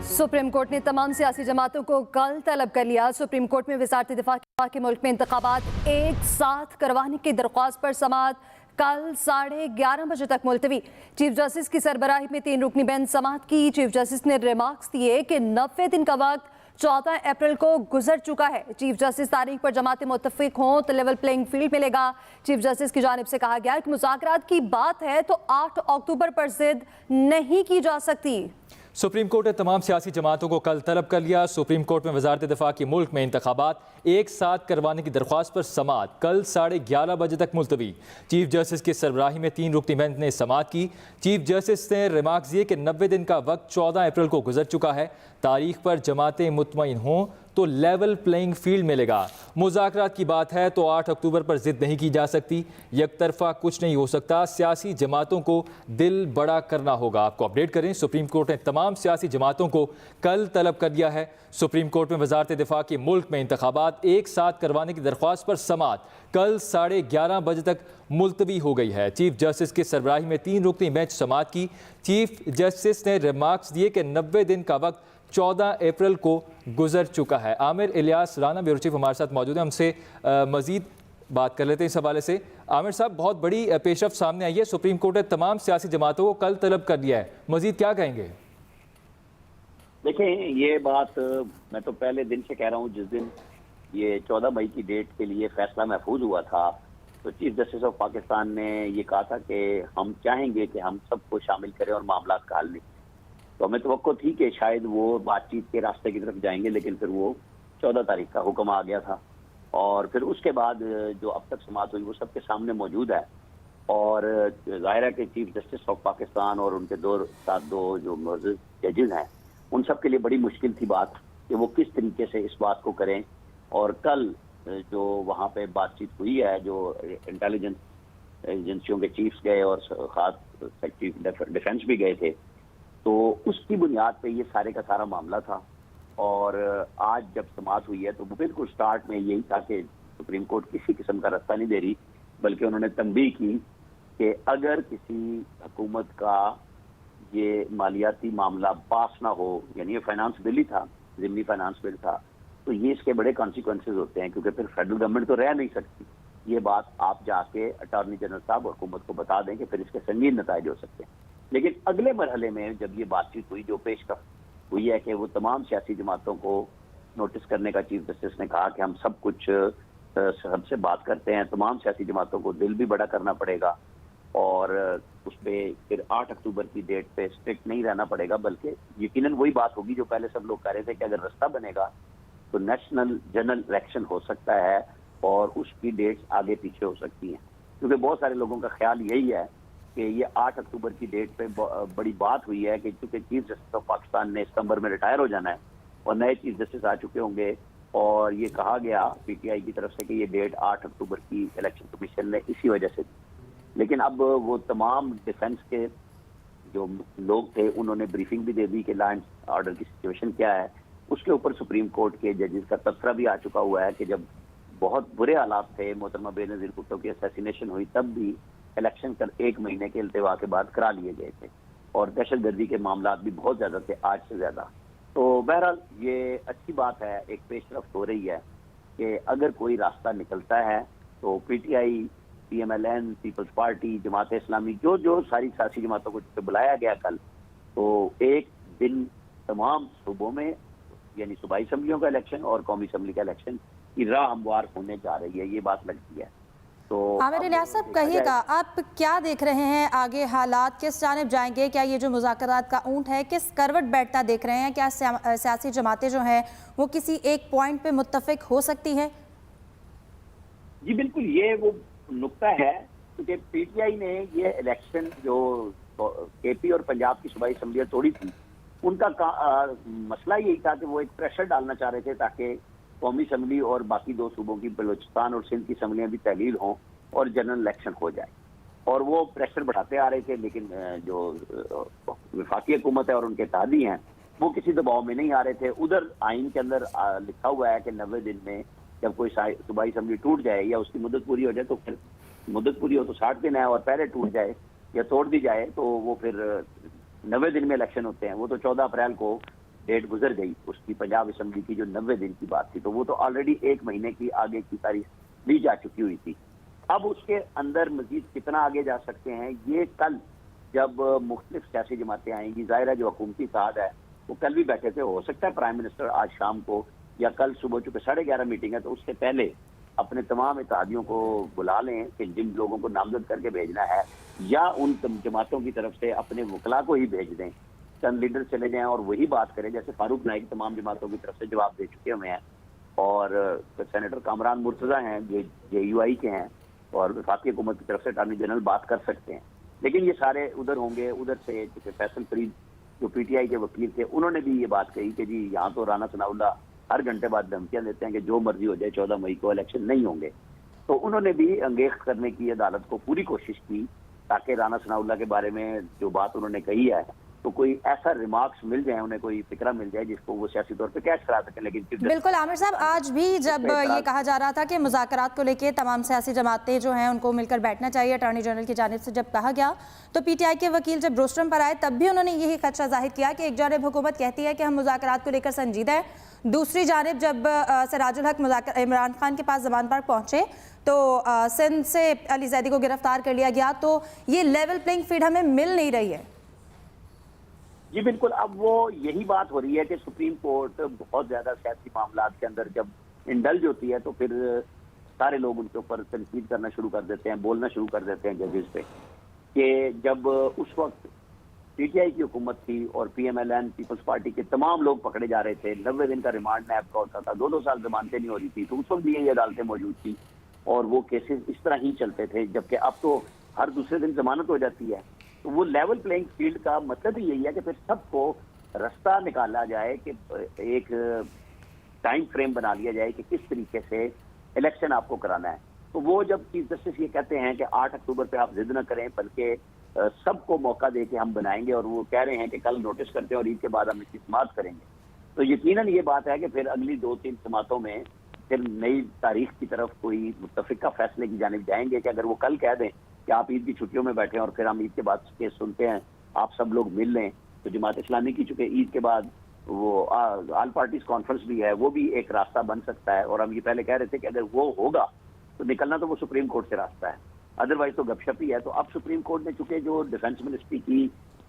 Supreme court ने तमाम सियासी जमातों को कल तलब कर लिया। सुप्रीम कोर्ट में वज़ारत दिफा के मुल्क में इंतखाबात एक साथ करवाने की दरख्वास्त पर समाअत कल 11:30 बजे तक मुलतवी। चीफ जस्टिस की सरबराही में 3 रुकनी बेंच समाअत की। चीफ जस्टिस ने रिमार्क्स दिए कि 90 दिन का वक्त 14 अप्रैल को गुजर चुका है। चीफ जस्टिस तारीख पर जमातें मुत्तफिक हों तो लेवल प्लेइंग फील्ड मिलेगा। चीफ जस्टिस की जानिब से कहा गया कि मुज़ाकरात की बात है तो 8 अक्टूबर पर जिद नहीं की जा सकती। सुप्रीम कोर्ट ने तमाम सियासी जमातों को कल तलब कर लिया। सुप्रीम कोर्ट में वज़ारत दिफा की मुल्क में इंतखाबात एक साथ करवाने की दरख्वास्त पर समाअत कल 11:30 बजे तक मुलतवी। चीफ जस्टिस की सरबराही में 3 रुकनी बेंच ने समाअत की। चीफ जस्टिस ने रिमार्क्स दिए कि 90 दिन का वक्त 14 अप्रैल को गुजर चुका है। तारीख पर जमातें मुतमईन हों तो लेवल प्लेइंग फील्ड मिलेगा। मुज़ाकरात की बात है तो 8 अक्टूबर पर जिद नहीं की जा सकती। एक तरफा कुछ नहीं हो सकता। सियासी जमातों को दिल बड़ा करना होगा। आपको अपडेट करें, सुप्रीम कोर्ट ने तमाम सियासी जमातों को कल तलब कर दिया है। सुप्रीम कोर्ट में वज़ारत दिफा के मुल्क में इंतखाबात एक साथ करवाने की दरख्वास्त पर समाअत कल 11:30 बजे तक मुलतवी हो गई है। चीफ जस्टिस की सरबराही में 3 रुकनी बेंच समाअत की। चीफ जस्टिस ने रिमार्क्स दिए कि 90 दिन का वक्त 14 अप्रैल को गुजर चुका है। आमिर इलियास राना ब्यूरो चीफ हमारे साथ मौजूद है, हमसे मजीद बात कर लेते हैं इस हवाले से। आमिर साहब, बहुत बड़ी पेशरफ सामने आई है। सुप्रीम कोर्ट ने तमाम सियासी जमातों को कल तलब कर दिया है, मजीद क्या कहेंगे? देखें, ये बात मैं तो पहले दिन से कह रहा हूँ। जिस दिन ये 14 मई की डेट के लिए फैसला महफूज हुआ था तो चीफ जस्टिस ऑफ पाकिस्तान ने ये कहा था कि हम चाहेंगे कि हम सबको शामिल करें और मामला का हल निकालें। तो हमें तवक्को थी कि शायद वो बातचीत के रास्ते की तरफ जाएंगे, लेकिन फिर वो 14 तारीख का हुक्म आ गया था। और फिर उसके बाद जो अब तक समाअत हुई वो सबके सामने मौजूद है। और ज़ाहिर है कि चीफ जस्टिस ऑफ पाकिस्तान और उनके दो जो मौजूद जजेस हैं उन सब के लिए बड़ी मुश्किल थी बात कि वो किस तरीके से इस बात को करें। और कल जो वहाँ पे बातचीत हुई है, जो इंटेलिजेंस एजेंसियों के चीफ्स गए और खास सेक्रेटरी डिफेंस भी गए थे, तो उसकी बुनियाद पे ये सारे का सारा मामला था। और आज जब समाअत हुई है तो बिल्कुल स्टार्ट में यही था कि सुप्रीम कोर्ट किसी किस्म का रास्ता नहीं दे रही, बल्कि उन्होंने तंबीह की कि अगर किसी हुकूमत का ये मालियाती मामला पास ना हो, यानी ये फाइनेंस बिल ही था, ज़िमनी फाइनेंस बिल था, तो ये इसके बड़े कॉन्सिक्वेंसेज होते हैं, क्योंकि फिर फेडरल गवर्नमेंट तो रह नहीं सकती। ये बात आप जाके अटॉर्नी जनरल साहब और हुकूमत को बता दें कि फिर इसके संगीन नताइज हो सकते हैं। लेकिन अगले मरहले में जब ये बातचीत हुई, जो पेशकश हुई है कि वो तमाम सियासी जमातों को नोटिस करने का चीफ जस्टिस ने कहा कि हम सब कुछ सबसे बात करते हैं, तमाम सियासी जमातों को दिल भी बड़ा करना पड़ेगा और उस पर फिर 8 अक्टूबर की डेट पे स्ट्रिक्ट नहीं रहना पड़ेगा, बल्कि यकीनन वही बात होगी जो पहले सब लोग कह रहे थे कि अगर रास्ता बनेगा तो नेशनल जनरल इलेक्शन हो सकता है और उसकी डेट्स आगे पीछे हो सकती हैं। क्योंकि बहुत सारे लोगों का ख्याल यही है कि ये 8 अक्टूबर की डेट पे बड़ी बात हुई है कि चूंकि चीफ जस्टिस ऑफ पाकिस्तान ने सितंबर में रिटायर हो जाना है और नए चीफ जस्टिस आ चुके होंगे, और ये कहा गया पीटीआई की तरफ से कि ये डेट 8 अक्टूबर की इलेक्शन कमीशन ने इसी वजह से दी। लेकिन अब वो तमाम डिफेंस के जो लोग थे उन्होंने ब्रीफिंग भी दे दी कि लॉ एंड ऑर्डर की सिचुएशन क्या है। उसके ऊपर सुप्रीम कोर्ट के जजेस का तबसरा भी आ चुका हुआ है कि जब बहुत बुरे हालात थे, मोहतरमा बेनज़ीर भुट्टो की असैसिनेशन हुई, तब भी इलेक्शन कर 1 महीने के इल्तिवा के बाद करा लिए गए थे और दहशतगर्दी के मामला भी बहुत ज्यादा थे, आज से ज्यादा। तो बहरहाल ये अच्छी बात है, एक पेशरफ्त हो रही है कि अगर कोई रास्ता निकलता है तो PTI, PMLN, peoples party, Jamaat Islami, जो सारी सियासी जमातों को बुलाया गया कल, तो एक दिन तमाम सूबों में यानी सूबाई असम्बलियों का इलेक्शन और कौमी असम्बली का इलेक्शन की राह हमवार होने जा रही है, ये बात लगती है। तो आमिर इलियास साहब, कहिएगा आप क्या देख रहे हैं, आगे हालात किस जानिब जाएंगे? क्या ये जो मुज़ाकरात का ऊंट है किस करवट बैठता देख रहे हैं? क्या सियासी जमातें जो हैं वो किसी एक पॉइंट पे मुत्तफिक हो सकती है? जी बिल्कुल, ये वो नुक्ता है क्योंकि पीटीआई ने ये इलेक्शन जो केपी और पंजाब की सूबाई असम्बलियां तोड़ी थी, उनका मसला यही था कि वो एक प्रेशर डालना चाह रहे थे ताकि कौमी असम्बली और बाकी 2 सूबों की, बलूचिस्तान और सिंध की असम्बलियां भी तहलील हों और जनरल इलेक्शन हो जाए। और वो प्रेशर बढ़ाते आ रहे थे, लेकिन जो वफाकी हुकूमत है और उनके इत्तेहादी हैं वो किसी दबाव में नहीं आ रहे थे। उधर आइन के अंदर लिखा हुआ है कि 90 दिन में जब कोई सूबाई असम्बली टूट जाए या उसकी मुद्दत पूरी हो जाए, तो फिर मुद्दत पूरी हो तो 60 दिन है, और पहले टूट जाए या तोड़ दी जाए तो वो फिर 90 दिन में इलेक्शन होते हैं। वो तो 14 अप्रैल को डेट गुजर गई उसकी, पंजाब असम्बली की जो 90 दिन की बात थी, तो वो तो ऑलरेडी 1 महीने की आगे की तारीख ली जा चुकी हुई थी। अब उसके अंदर मजीद कितना आगे जा सकते हैं, ये कल जब मुख्तलिफ सियासी जमातें आएंगी, जाहिर है जो हुकूमती इत्तेहाद है वो कल भी बैठे थे, हो सकता है प्राइम मिनिस्टर आज शाम को या कल सुबह, चूंकि 11:30 मीटिंग है तो उससे पहले अपने तमाम इत्तेहादियों को बुला लें कि जिन लोगों को नामजद करके भेजना है, या उन जमातों की तरफ से अपने वकला को ही भेज दें, चंद लीडर चले जाएं और वही बात करें। जैसे फारूक नाइक तमाम जमातों की तरफ से जवाब दे चुके हुए हैं, और सेनेटर कामरान मुर्तजा हैं जो JUI के हैं, और वफाकी हुकूमत की तरफ से अटॉर्नी जनरल बात कर सकते हैं। लेकिन ये सारे उधर होंगे, उधर से फैसल फरीद जो PTI के वकील थे उन्होंने भी ये बात कही कि जी यहाँ तो राना सनाउल्लाह हर घंटे बाद धमकियां देते हैं कि जो मर्जी हो जाए 14 मई को इलेक्शन नहीं होंगे। तो उन्होंने भी अंगेख करने की अदालत को पूरी कोशिश की ताकि राना सनाउल्लाह के बारे में जो बात उन्होंने कही है तो कोई ऐसा रिमार्क्स मिल जाए, उन्हें कोई फिक्रा मिल जाए जिसको वो सियासी तौर पे कैच करा सकें। लेकिन बिल्कुल आमिर साहब, आज भी जब ये कहा जा रहा था कि मुज़ाकरात को लेके तमाम सियासी जमातें जो हैं उनको मिलकर बैठना चाहिए, अटॉर्नी जनरल की जानिब से जब कहा गया तो PTI के वकील जब रोस्टरम पर आए तब भी उन्होंने यही खदशा जाहिर किया कि एक जानिब हुकूमत कहती है कि हम मुज़ाकरात को लेकर संजीदा है, दूसरी जानिब जब सिराजुल हक इमरान खान के पास जमान पर पहुंचे तो सिंध से अली जैदी को गिरफ्तार कर लिया गया, तो ये लेवल प्लेइंग फील्ड हमें मिल नहीं रही है। जी बिल्कुल, अब वो यही बात हो रही है कि सुप्रीम कोर्ट बहुत ज्यादा सियासी मामलात के अंदर जब इंडल्ज होती है तो फिर सारे लोग उनके ऊपर तनकीद करना शुरू कर देते हैं, बोलना शुरू कर देते हैं जजेस पे, कि जब उस वक्त PTI की हुकूमत थी और PMLN पीपल्स पार्टी के तमाम लोग पकड़े जा रहे थे, 90 दिन का रिमांड नैब का होता था, 2-2 साल जमानतें नहीं हो रही थी, तो उस वक्त भी यही अदालतें मौजूद थी और वो केसेस इस तरह ही चलते थे, जबकि अब तो हर दूसरे दिन जमानत हो जाती है। तो वो लेवल प्लेइंग फील्ड का मतलब ही यही है कि फिर सबको रास्ता निकाला जाए कि एक टाइम फ्रेम बना लिया जाए कि किस तरीके से इलेक्शन आपको कराना है। तो वो जब चीफ जस्टिस ये कहते हैं कि 8 अक्टूबर पे आप जिद न करें बल्कि सबको मौका दे के हम बनाएंगे, और वो कह रहे हैं कि कल नोटिस करते हैं और ईद के बाद हम इसकी समाअत करेंगे, तो यकीनन ये बात है कि फिर अगली 2-3 समातों में फिर नई तारीख की तरफ कोई मुत्तफिका फैसले की जानिब जाएंगे कि अगर वो कल कह दें कि आप ईद की छुट्टियों में बैठे और फिर हम ईद के बाद केस सुनते हैं, आप सब लोग मिल लें, तो जमात इस्लामी की चूंकि ईद के बाद वो ऑल पार्टीज कॉन्फ्रेंस भी है, वो भी एक रास्ता बन सकता है। और हम ये पहले कह रहे थे कि अगर वो होगा तो निकलना तो वो सुप्रीम कोर्ट से रास्ता है, अदरवाइज तो गपशप ही है। तो अब सुप्रीम कोर्ट ने चूंकि जो डिफेंस मिनिस्ट्री की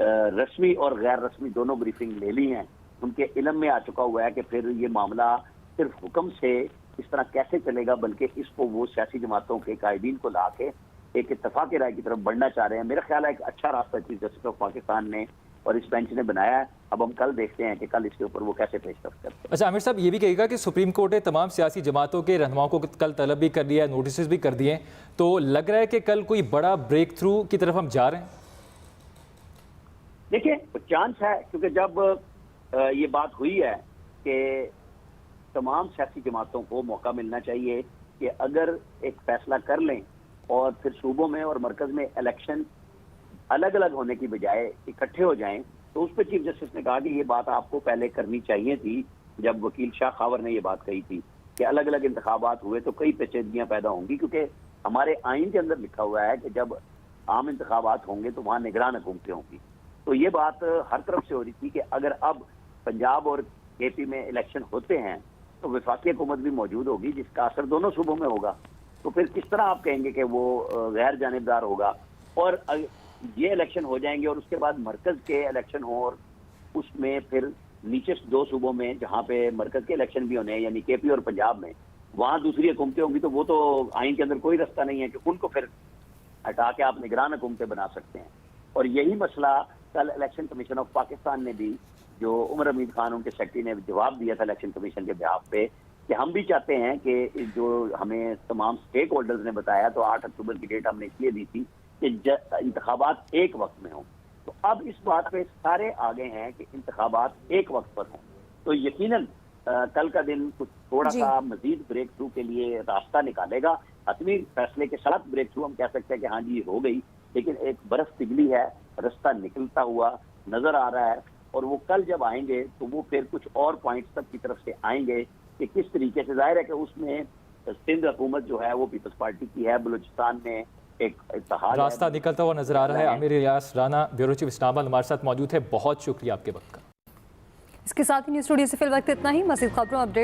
रस्मी और गैर रस्मी दोनों ब्रीफिंग ले ली हैं, उनके इल्म में आ चुका हुआ है कि फिर ये मामला सिर्फ हुक्म से इस तरह कैसे चलेगा, बल्कि इसको वो सियासी जमातों के कायदीन को ला के एक इत्तफाक राय की तरफ बढ़ना चाह रहे हैं। मेरा ख्याल है एक अच्छा रास्ता चीफ जस्टिस ऑफ पाकिस्तान ने और इस बेंच ने बनाया है। अब हम कल देखते हैं कि कल इसके ऊपर वो कैसे पेशरफ करते हैं। अच्छा आमिर साहब, ये भी कहेगा कि सुप्रीम कोर्ट ने तमाम सियासी जमातों के रहनुमाओं को कल तलब भी कर दिया है, नोटिस भी कर दिए, तो लग रहा है कि कल कोई बड़ा ब्रेक थ्रू की तरफ हम जा रहे हैं। देखिए चांस है, क्योंकि जब ये बात हुई है कि तमाम सियासी जमातों को मौका मिलना चाहिए कि अगर एक फैसला कर लें और फिर सूबों में और मरकज में इलेक्शन अलग अलग होने की बजाय इकट्ठे हो जाएं, तो उस पर चीफ जस्टिस ने कहा कि ये बात आपको पहले करनी चाहिए थी। जब वकील शाह खावर ने ये बात कही थी कि अलग अलग इंतखाबात हुए तो कई पेचीदगियां पैदा होंगी, क्योंकि हमारे आइन के अंदर लिखा हुआ है कि जब आम इंतखाबात होंगे तो वहाँ निगरान हुकूमतें होंगी। तो ये बात हर तरफ से हो रही थी कि अगर अब पंजाब और KP में इलेक्शन होते हैं तो वफाकी हुकूमत भी मौजूद होगी जिसका असर दोनों सूबों में होगा, तो फिर किस तरह आप कहेंगे कि वो गैर जानिबदार होगा। और ये इलेक्शन हो जाएंगे और उसके बाद मरकज के इलेक्शन हो और उसमें फिर नीचे 2 सूबों में जहाँ पे मरकज के इलेक्शन भी होने हैं, यानी KP और पंजाब में, वहाँ दूसरी हुकूमतें होंगी, तो वो तो आइन के अंदर कोई रास्ता नहीं है कि उनको फिर हटा के आप निगरान हुकूमतें बना सकते हैं। और यही मसला कल इलेक्शन कमीशन ऑफ पाकिस्तान ने भी, जो उमर हमीद खान उनके सेक्रेटरी ने जवाब दिया था इलेक्शन कमीशन के बिहाफ पे, कि हम भी चाहते हैं कि जो हमें तमाम स्टेक होल्डर्स ने बताया, तो 8 अक्टूबर की डेट हमने इसलिए दी थी कि इंतखाबात एक वक्त में हों। तो अब इस बात पे सारे आगे हैं कि इंतखाबात एक वक्त पर हों, तो यकीनन कल का दिन कुछ थोड़ा सा मजीद ब्रेक थ्रू के लिए रास्ता निकालेगा। हतमी फैसले के साथ ब्रेक थ्रू हम कह सकते हैं कि हाँ जी हो गई, लेकिन एक बरस पिघली है, रास्ता निकलता हुआ नजर आ रहा है। और वो कल जब आएंगे तो वो फिर कुछ और पॉइंट्स तक की तरफ से आएंगे कि किस तरीके से, जाहिर है कि उसमें सिंध हुकूमत जो है वो पीपल्स पार्टी की है, बलूचिस्तान में एक इत्तेहाद रास्ता निकलता हुआ नजर आ रहा है। आमिर इलियास राना, ब्यूरो चीफ इस्लामाबाद हमारे साथ मौजूद है, बहुत शुक्रिया आपके वक्त का। इसके साथ ही न्यूज़ स्टूडियो से फिल वक्त इतना ही। मज़ीद खबरों अपडेट्स